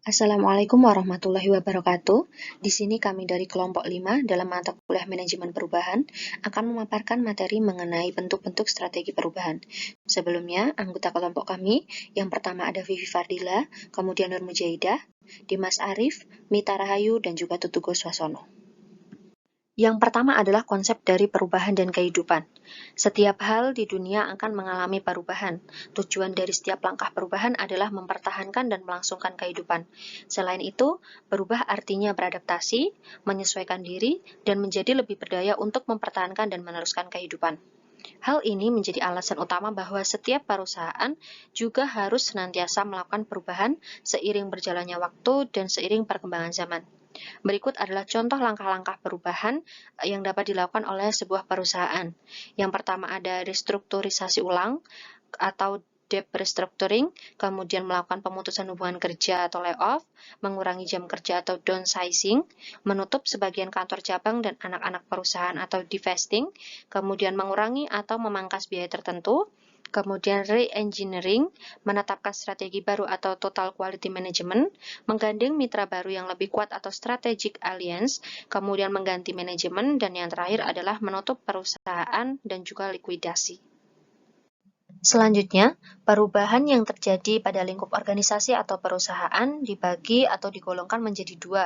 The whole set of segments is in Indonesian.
Assalamualaikum warahmatullahi wabarakatuh. Di sini kami dari kelompok 5 dalam mata kuliah manajemen perubahan akan memaparkan materi mengenai bentuk-bentuk strategi perubahan. Sebelumnya, anggota kelompok kami yang pertama ada Vivi Fardila, kemudian Nur Mujaidah, Dimas Arif, Mita Rahayu, dan juga Tutu Goswasono. Yang pertama adalah konsep dari perubahan dan kehidupan. Setiap hal di dunia akan mengalami perubahan. Tujuan dari setiap langkah perubahan adalah mempertahankan dan melangsungkan kehidupan. Selain itu, berubah artinya beradaptasi, menyesuaikan diri, dan menjadi lebih berdaya untuk mempertahankan dan meneruskan kehidupan. Hal ini menjadi alasan utama bahwa setiap perusahaan juga harus senantiasa melakukan perubahan seiring berjalannya waktu dan seiring perkembangan zaman. Berikut adalah contoh langkah-langkah perubahan yang dapat dilakukan oleh sebuah perusahaan. Yang pertama ada restrukturisasi ulang atau debt restructuring, kemudian melakukan pemutusan hubungan kerja atau layoff, mengurangi jam kerja atau downsizing, menutup sebagian kantor cabang dan anak-anak perusahaan atau divesting, kemudian mengurangi atau memangkas biaya tertentu, kemudian re-engineering, menetapkan strategi baru atau total quality management, menggandeng mitra baru yang lebih kuat atau strategic alliance, kemudian mengganti manajemen, dan yang terakhir adalah menutup perusahaan dan juga likuidasi. Selanjutnya, perubahan yang terjadi pada lingkup organisasi atau perusahaan dibagi atau digolongkan menjadi dua,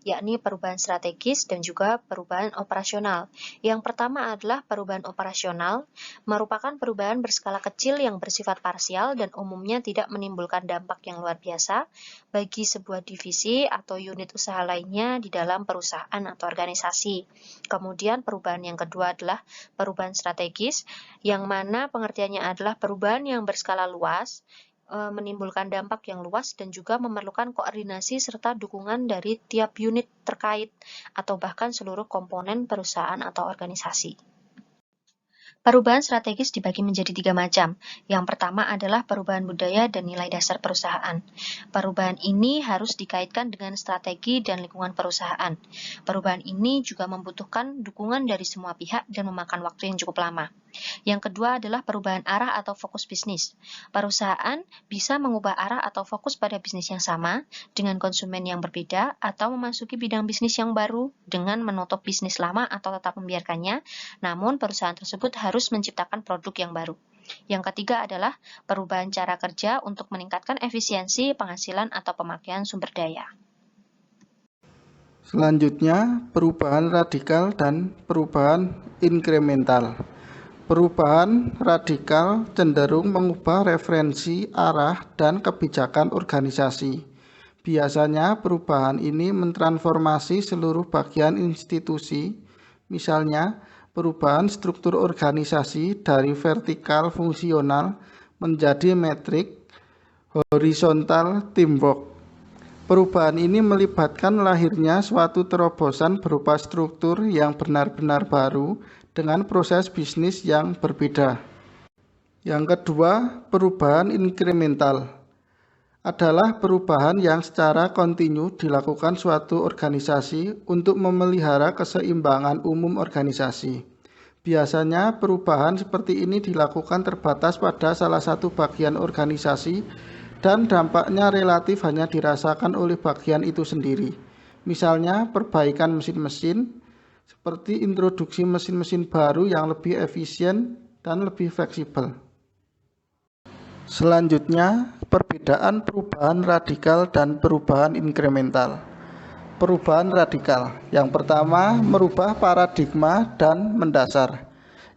yakni perubahan strategis dan juga perubahan operasional. Yang pertama adalah perubahan operasional, merupakan perubahan berskala kecil yang bersifat parsial dan umumnya tidak menimbulkan dampak yang luar biasa bagi sebuah divisi atau unit usaha lainnya di dalam perusahaan atau organisasi. Kemudian perubahan yang kedua adalah perubahan strategis, yang mana pengertiannya adalah perubahan yang berskala luas, menimbulkan dampak yang luas dan juga memerlukan koordinasi serta dukungan dari tiap unit terkait atau bahkan seluruh komponen perusahaan atau organisasi. Perubahan strategis dibagi menjadi 3 macam. Yang pertama adalah perubahan budaya dan nilai dasar perusahaan. Perubahan ini harus dikaitkan dengan strategi dan lingkungan perusahaan. Perubahan ini juga membutuhkan dukungan dari semua pihak dan memakan waktu yang cukup lama. Yang kedua adalah perubahan arah atau fokus bisnis. Perusahaan bisa mengubah arah atau fokus pada bisnis yang sama dengan konsumen yang berbeda atau memasuki bidang bisnis yang baru dengan menutup bisnis lama atau tetap membiarkannya, namun perusahaan tersebut harus menciptakan produk yang baru. Yang ketiga adalah perubahan cara kerja untuk meningkatkan efisiensi, penghasilan, atau pemakaian sumber daya. Selanjutnya, perubahan radikal dan perubahan inkremental. Perubahan radikal cenderung mengubah referensi, arah, dan kebijakan organisasi. Biasanya perubahan ini mentransformasi seluruh bagian institusi, misalnya perubahan struktur organisasi dari vertikal fungsional menjadi metrik horizontal teamwork. Perubahan ini melibatkan lahirnya suatu terobosan berupa struktur yang benar-benar baru dengan proses bisnis yang berbeda. Yang kedua, perubahan inkremental adalah perubahan yang secara kontinu dilakukan suatu organisasi untuk memelihara keseimbangan umum organisasi. Biasanya perubahan seperti ini dilakukan terbatas pada salah satu bagian organisasi dan dampaknya relatif hanya dirasakan oleh bagian itu sendiri. Misalnya perbaikan mesin-mesin, seperti introduksi mesin-mesin baru yang lebih efisien dan lebih fleksibel. Selanjutnya, perbedaan perubahan radikal dan perubahan inkremental. Perubahan radikal, yang pertama merubah paradigma dan mendasar.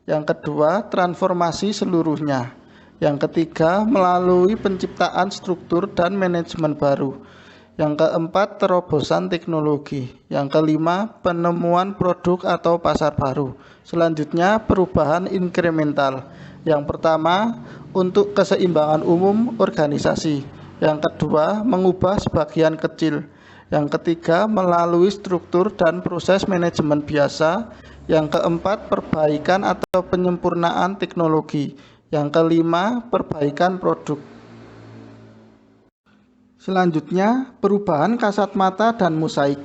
Yang kedua, transformasi seluruhnya. Yang ketiga, melalui penciptaan struktur dan manajemen baru. Yang keempat, terobosan teknologi. Yang kelima, penemuan produk atau pasar baru. Selanjutnya, perubahan inkremental. Yang pertama, untuk keseimbangan umum organisasi. Yang kedua, mengubah sebagian kecil. Yang ketiga, melalui struktur dan proses manajemen biasa. Yang keempat, perbaikan atau penyempurnaan teknologi. Yang kelima, perbaikan produk. Selanjutnya, perubahan kasat mata dan mosaik.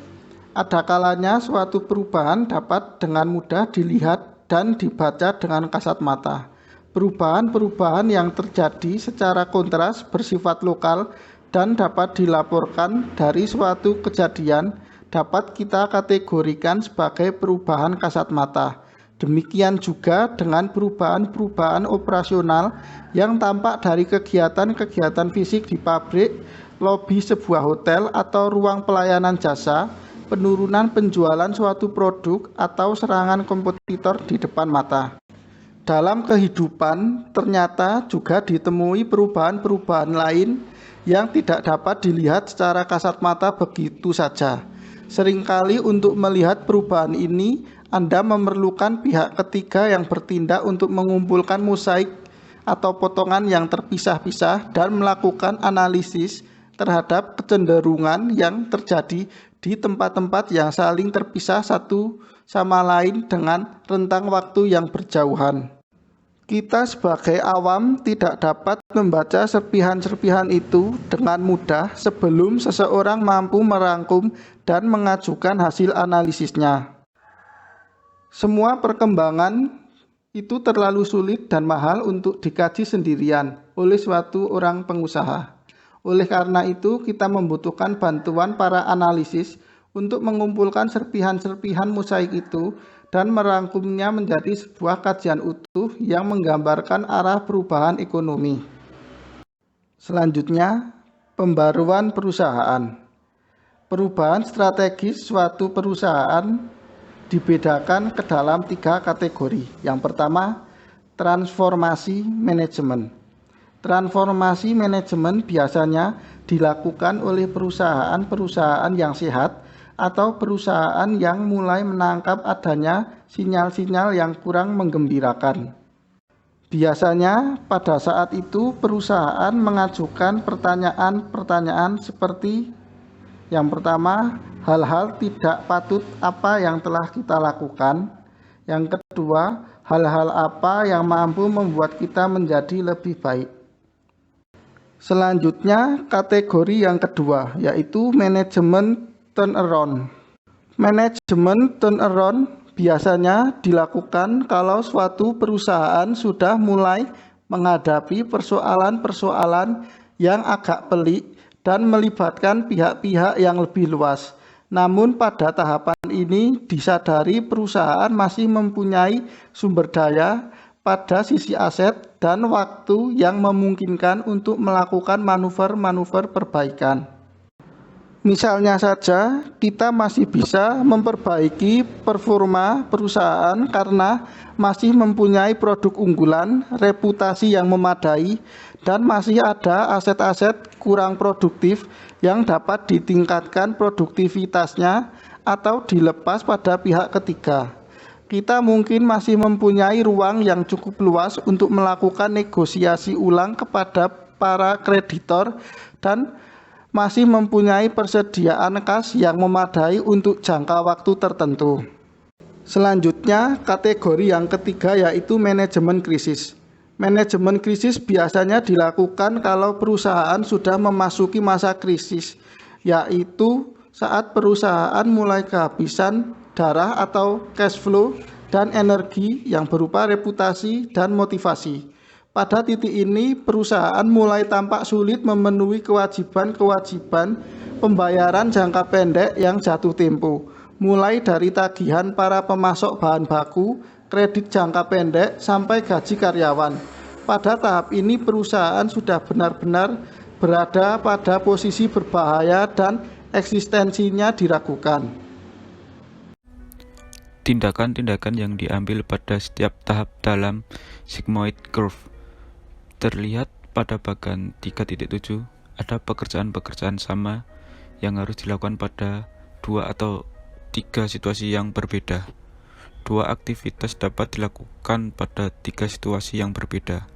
Ada kalanya suatu perubahan dapat dengan mudah dilihat dan dibaca dengan kasat mata. Perubahan-perubahan yang terjadi secara kontras bersifat lokal dan dapat dilaporkan dari suatu kejadian dapat kita kategorikan sebagai perubahan kasat mata. Demikian juga dengan perubahan-perubahan operasional yang tampak dari kegiatan-kegiatan fisik di pabrik, lobi sebuah hotel atau ruang pelayanan jasa, penurunan penjualan suatu produk atau serangan kompetitor di depan mata. Dalam kehidupan ternyata juga ditemui perubahan-perubahan lain yang tidak dapat dilihat secara kasat mata begitu saja. Seringkali untuk melihat perubahan ini, Anda memerlukan pihak ketiga yang bertindak untuk mengumpulkan mosaik atau potongan yang terpisah-pisah dan melakukan analisis terhadap kecenderungan yang terjadi di tempat-tempat yang saling terpisah satu sama lain dengan rentang waktu yang berjauhan. Kita sebagai awam tidak dapat membaca serpihan-serpihan itu dengan mudah sebelum seseorang mampu merangkum dan mengajukan hasil analisisnya. Semua perkembangan itu terlalu sulit dan mahal untuk dikaji sendirian oleh suatu orang pengusaha. Oleh karena itu, kita membutuhkan bantuan para analisis untuk mengumpulkan serpihan-serpihan mosaik itu dan merangkumnya menjadi sebuah kajian utuh yang menggambarkan arah perubahan ekonomi. Selanjutnya, pembaruan perusahaan. Perubahan strategis suatu perusahaan dibedakan ke dalam 3 kategori. Yang pertama, transformasi manajemen. Transformasi manajemen biasanya dilakukan oleh perusahaan-perusahaan yang sehat atau perusahaan yang mulai menangkap adanya sinyal-sinyal yang kurang menggembirakan. Biasanya pada saat itu perusahaan mengajukan pertanyaan-pertanyaan seperti yang pertama, hal-hal tidak patut apa yang telah kita lakukan. Yang kedua, hal-hal apa yang mampu membuat kita menjadi lebih baik. Selanjutnya, kategori yang kedua yaitu manajemen turnaround. Manajemen turnaround biasanya dilakukan kalau suatu perusahaan sudah mulai menghadapi persoalan-persoalan yang agak pelik dan melibatkan pihak-pihak yang lebih luas. Namun pada tahapan ini disadari perusahaan masih mempunyai sumber daya pada sisi aset dan waktu yang memungkinkan untuk melakukan manuver-manuver perbaikan. Misalnya saja, kita masih bisa memperbaiki performa perusahaan karena masih mempunyai produk unggulan, reputasi yang memadai, dan masih ada aset-aset kurang produktif yang dapat ditingkatkan produktivitasnya atau dilepas pada pihak ketiga. Kita mungkin masih mempunyai ruang yang cukup luas untuk melakukan negosiasi ulang kepada para kreditor dan masih mempunyai persediaan kas yang memadai untuk jangka waktu tertentu. Selanjutnya, kategori yang ketiga yaitu manajemen krisis. Manajemen krisis biasanya dilakukan kalau perusahaan sudah memasuki masa krisis, yaitu saat perusahaan mulai kehabisan darah atau cash flow dan energi yang berupa reputasi dan motivasi. Pada titik ini, perusahaan mulai tampak sulit memenuhi kewajiban-kewajiban pembayaran jangka pendek yang jatuh tempo, mulai dari tagihan para pemasok bahan baku, kredit jangka pendek, sampai gaji karyawan. Pada tahap ini, perusahaan sudah benar-benar berada pada posisi berbahaya dan eksistensinya diragukan. Tindakan-tindakan yang diambil pada setiap tahap dalam sigmoid curve. Terlihat pada bagian 3.7 ada pekerjaan-pekerjaan sama yang harus dilakukan pada 2 atau 3 situasi yang berbeda. 2 aktivitas dapat dilakukan pada 3 situasi yang berbeda,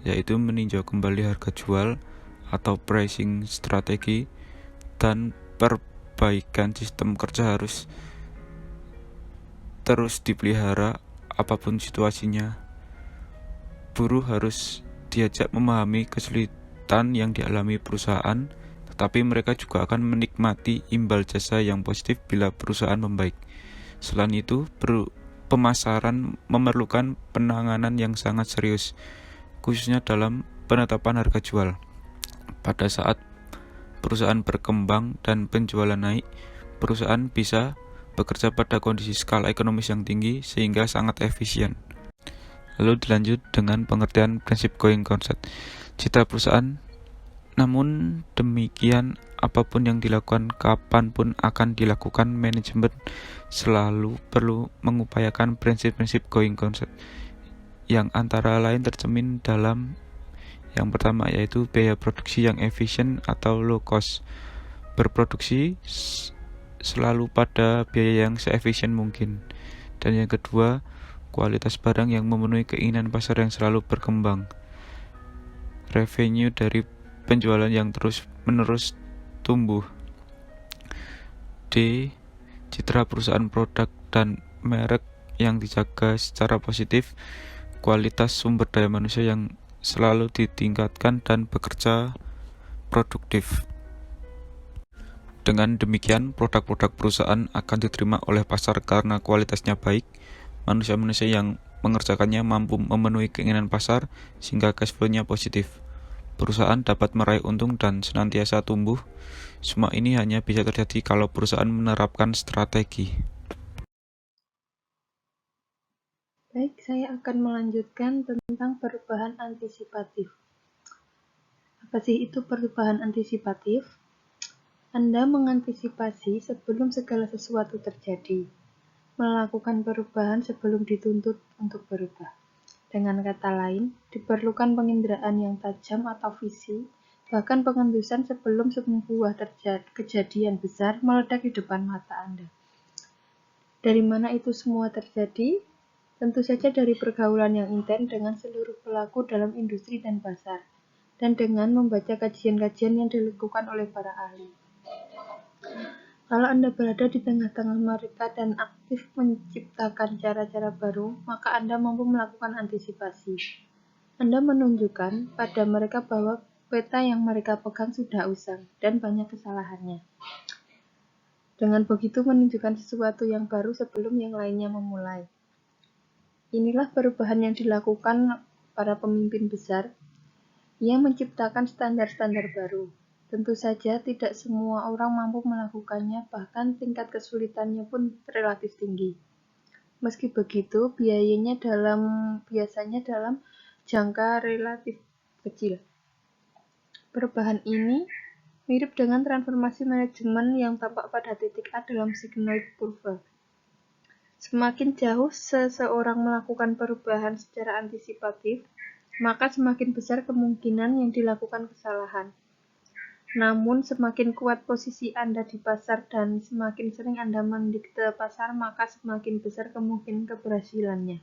yaitu meninjau kembali harga jual atau pricing strategi dan perbaikan sistem kerja harus terus dipelihara apapun situasinya. Buruh harus diajak memahami kesulitan yang dialami perusahaan, tetapi mereka juga akan menikmati imbal jasa yang positif bila perusahaan membaik. Selain itu, pemasaran memerlukan penanganan yang sangat serius, khususnya dalam penetapan harga jual. Pada saat perusahaan berkembang dan penjualan naik, perusahaan bisa bekerja pada kondisi skala ekonomis yang tinggi sehingga sangat efisien. Lalu dilanjut dengan pengertian prinsip going concern. Citra perusahaan, namun demikian apapun yang dilakukan kapanpun akan dilakukan, manajemen selalu perlu mengupayakan prinsip-prinsip going concern yang antara lain tercermin dalam yang pertama, yaitu biaya produksi yang efisien atau low cost. Berproduksi selalu pada biaya yang seefisien mungkin. Dan yang kedua, kualitas barang yang memenuhi keinginan pasar yang selalu berkembang. Revenue dari penjualan yang terus-menerus tumbuh. D. Citra perusahaan, produk dan merek yang dijaga secara positif. Kualitas sumber daya manusia yang selalu ditingkatkan dan bekerja produktif. Dengan demikian, produk-produk perusahaan akan diterima oleh pasar karena kualitasnya baik. Manusia-manusia yang mengerjakannya mampu memenuhi keinginan pasar sehingga cash flow-nya positif. Perusahaan dapat meraih untung dan senantiasa tumbuh. Semua ini hanya bisa terjadi kalau perusahaan menerapkan strategi. Baik, saya akan melanjutkan tentang perubahan antisipatif. Apa sih itu perubahan antisipatif? Anda mengantisipasi sebelum segala sesuatu terjadi, melakukan perubahan sebelum dituntut untuk berubah. Dengan kata lain, diperlukan penginderaan yang tajam atau visi, bahkan pengendusan sebelum sebuah kejadian besar meledak di depan mata Anda. Dari mana itu semua terjadi? Tentu saja dari pergaulan yang intens dengan seluruh pelaku dalam industri dan pasar, dan dengan membaca kajian-kajian yang dilakukan oleh para ahli. Kalau Anda berada di tengah-tengah mereka dan aktif menciptakan cara-cara baru, maka Anda mampu melakukan antisipasi. Anda menunjukkan pada mereka bahwa peta yang mereka pegang sudah usang dan banyak kesalahannya. Dengan begitu menunjukkan sesuatu yang baru sebelum yang lainnya memulai. Inilah perubahan yang dilakukan para pemimpin besar yang menciptakan standar-standar baru. Tentu saja tidak semua orang mampu melakukannya, bahkan tingkat kesulitannya pun relatif tinggi. Meski begitu, biayanya biasanya dalam jangka relatif kecil. Perubahan ini mirip dengan transformasi manajemen yang tampak pada titik A dalam sigmoid curve. Semakin jauh seseorang melakukan perubahan secara antisipatif, maka semakin besar kemungkinan yang dilakukan kesalahan. Namun, semakin kuat posisi Anda di pasar dan semakin sering Anda mendikte pasar, maka semakin besar kemungkinan keberhasilannya.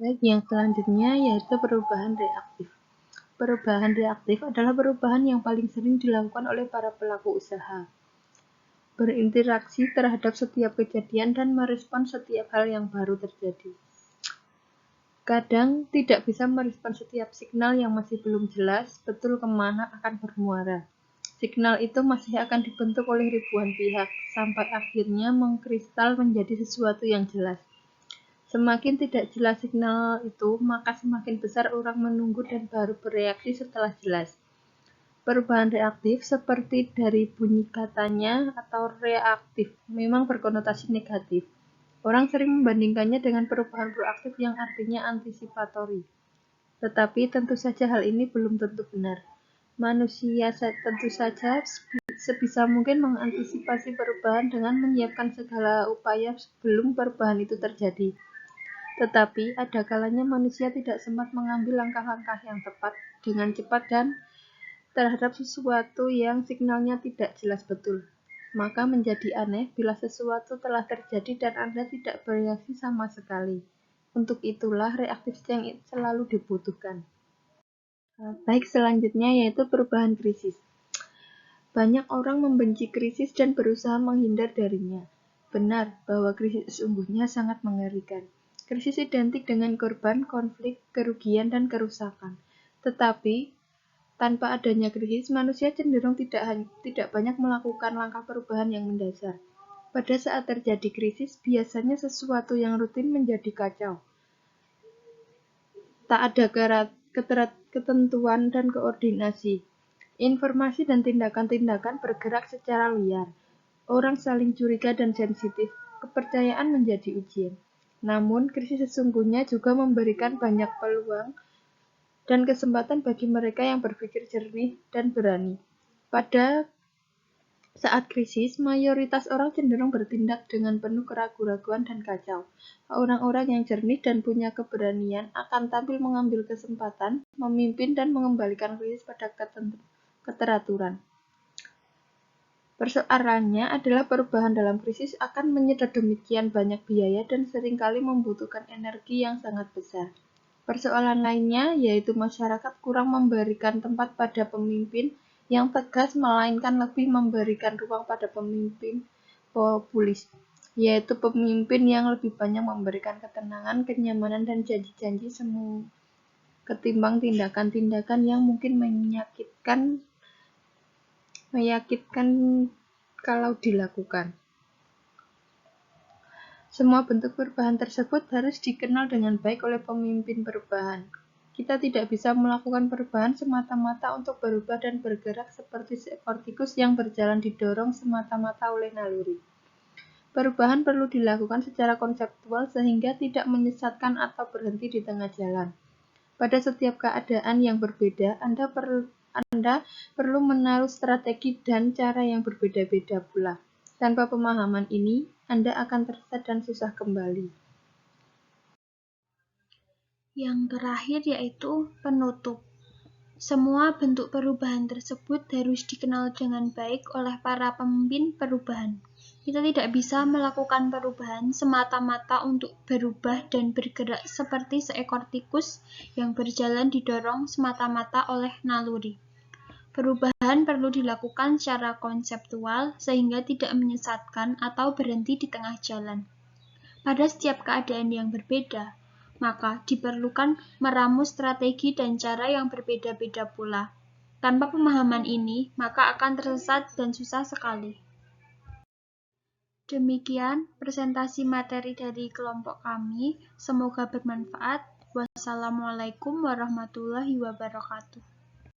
Baik, yang selanjutnya yaitu perubahan reaktif. Perubahan reaktif adalah perubahan yang paling sering dilakukan oleh para pelaku usaha. Berinteraksi terhadap setiap kejadian dan merespon setiap hal yang baru terjadi. Kadang tidak bisa merespon setiap signal yang masih belum jelas betul kemana akan bermuara. Signal itu masih akan dibentuk oleh ribuan pihak, sampai akhirnya mengkristal menjadi sesuatu yang jelas. Semakin tidak jelas signal itu, maka semakin besar orang menunggu dan baru bereaksi setelah jelas. Perubahan reaktif seperti dari bunyi katanya atau reaktif memang berkonotasi negatif. Orang sering membandingkannya dengan perubahan proaktif yang artinya antisipatori. Tetapi tentu saja hal ini belum tentu benar. Manusia tentu saja sebisa mungkin mengantisipasi perubahan dengan menyiapkan segala upaya sebelum perubahan itu terjadi. Tetapi ada kalanya manusia tidak sempat mengambil langkah-langkah yang tepat dengan cepat dan terhadap sesuatu yang signalnya tidak jelas betul. Maka menjadi aneh bila sesuatu telah terjadi dan Anda tidak bereaksi sama sekali. Untuk itulah reaktif yang selalu dibutuhkan. Baik, selanjutnya yaitu perubahan krisis. Banyak orang membenci krisis dan berusaha menghindar darinya. Benar bahwa krisis sesungguhnya sangat mengerikan. Krisis identik dengan korban, konflik, kerugian, dan kerusakan. Tetapi tanpa adanya krisis, manusia cenderung tidak banyak melakukan langkah perubahan yang mendasar. Pada saat terjadi krisis, biasanya sesuatu yang rutin menjadi kacau. Tak ada ketentuan dan koordinasi. Informasi dan tindakan-tindakan bergerak secara liar. Orang saling curiga dan sensitif. Kepercayaan menjadi ujian. Namun, krisis sesungguhnya juga memberikan banyak peluang dan kesempatan bagi mereka yang berpikir jernih dan berani. Pada saat krisis, mayoritas orang cenderung bertindak dengan penuh keraguan-raguan dan kacau. Orang-orang yang jernih dan punya keberanian akan tampil mengambil kesempatan, memimpin dan mengembalikan krisis pada keteraturan. Persoalannya adalah perubahan dalam krisis akan menyedot demikian banyak biaya dan seringkali membutuhkan energi yang sangat besar. Persoalan lainnya yaitu masyarakat kurang memberikan tempat pada pemimpin yang tegas, melainkan lebih memberikan ruang pada pemimpin populis, yaitu pemimpin yang lebih banyak memberikan ketenangan, kenyamanan, dan janji-janji semu ketimbang tindakan-tindakan yang mungkin menyakitkan kalau dilakukan. Semua bentuk perubahan tersebut harus dikenal dengan baik oleh pemimpin perubahan. Kita tidak bisa melakukan perubahan semata-mata untuk berubah dan bergerak seperti seekor tikus yang berjalan didorong semata-mata oleh naluri. Perubahan perlu dilakukan secara konseptual sehingga tidak menyesatkan atau berhenti di tengah jalan. Pada setiap keadaan yang berbeda, Anda perlu menaruh strategi dan cara yang berbeda-beda pula. Tanpa pemahaman ini, Anda akan tersesat dan susah kembali. Yang terakhir yaitu penutup. Semua bentuk perubahan tersebut harus dikenal dengan baik oleh para pemimpin perubahan. Kita tidak bisa melakukan perubahan semata-mata untuk berubah dan bergerak seperti seekor tikus yang berjalan didorong semata-mata oleh naluri. Perubahan perlu dilakukan secara konseptual sehingga tidak menyesatkan atau berhenti di tengah jalan. Pada setiap keadaan yang berbeda, maka diperlukan meramu strategi dan cara yang berbeda-beda pula. Tanpa pemahaman ini, maka akan tersesat dan susah sekali. Demikian presentasi materi dari kelompok kami. Semoga bermanfaat. Wassalamualaikum warahmatullahi wabarakatuh.